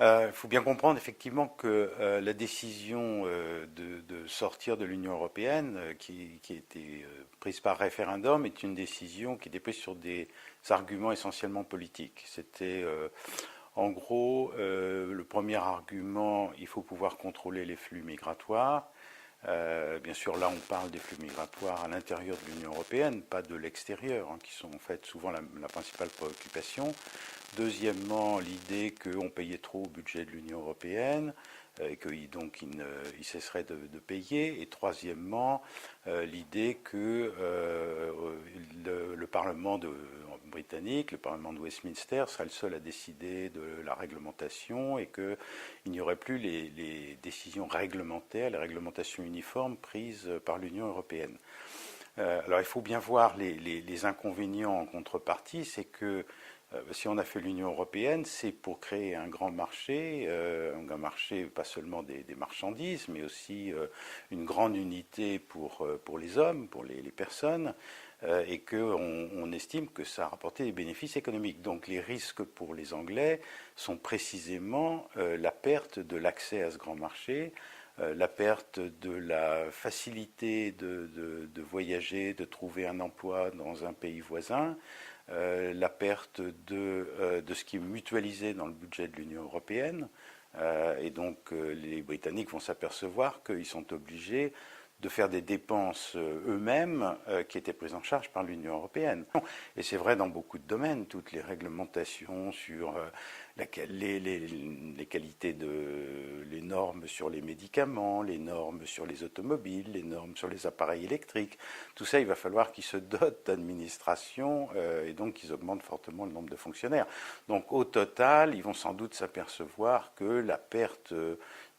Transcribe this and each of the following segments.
Il faut bien comprendre effectivement que la décision de sortir de l'Union européenne, qui a été prise par référendum, est une décision qui était prise sur des arguments essentiellement politiques. C'était en gros le premier argument, il faut pouvoir contrôler les flux migratoires. Bien sûr, là, on parle des flux migratoires à l'intérieur de l'Union européenne, pas de l'extérieur, hein, qui sont en fait souvent la principale préoccupation. Deuxièmement, l'idée qu'on payait trop au budget de l'Union européenne, et qu'il donc il cesserait de payer. Et troisièmement, l'idée que le Parlement britannique, le Parlement de Westminster, serait le seul à décider de la réglementation et qu'il n'y aurait plus les décisions réglementaires, les réglementations uniformes prises par l'Union européenne. Alors il faut bien voir les inconvénients en contrepartie, c'est que si on a fait l'Union européenne, c'est pour créer un grand marché pas seulement des marchandises, mais aussi une grande unité pour les hommes, pour les personnes, et qu'on estime que ça a rapporté des bénéfices économiques. Donc les risques pour les Anglais sont précisément la perte de l'accès à ce grand marché, la perte de la facilité de voyager, de trouver un emploi dans un pays voisin, la perte de ce qui est mutualisé dans le budget de l'Union européenne. Et donc les Britanniques vont s'apercevoir qu'ils sont obligés de faire des dépenses eux-mêmes qui étaient prises en charge par l'Union européenne. Et c'est vrai dans beaucoup de domaines, toutes les réglementations sur les qualités les normes sur les médicaments, les normes sur les automobiles, les normes sur les appareils électriques, tout ça, il va falloir qu'ils se dotent d'administration et donc qu'ils augmentent fortement le nombre de fonctionnaires. Donc au total, ils vont sans doute s'apercevoir que la perte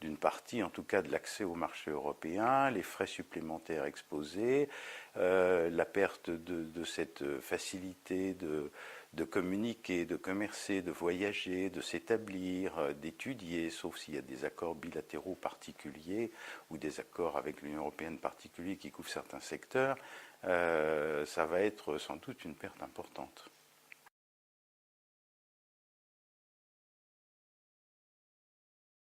d'une partie, en tout cas, de l'accès au marché européen, les frais supplémentaires exposés, la perte de cette facilité de communiquer, de commercer, de voyager, de s'établir, d'étudier, sauf s'il y a des accords bilatéraux particuliers ou des accords avec l'Union européenne particuliers qui couvrent certains secteurs, ça va être sans doute une perte importante.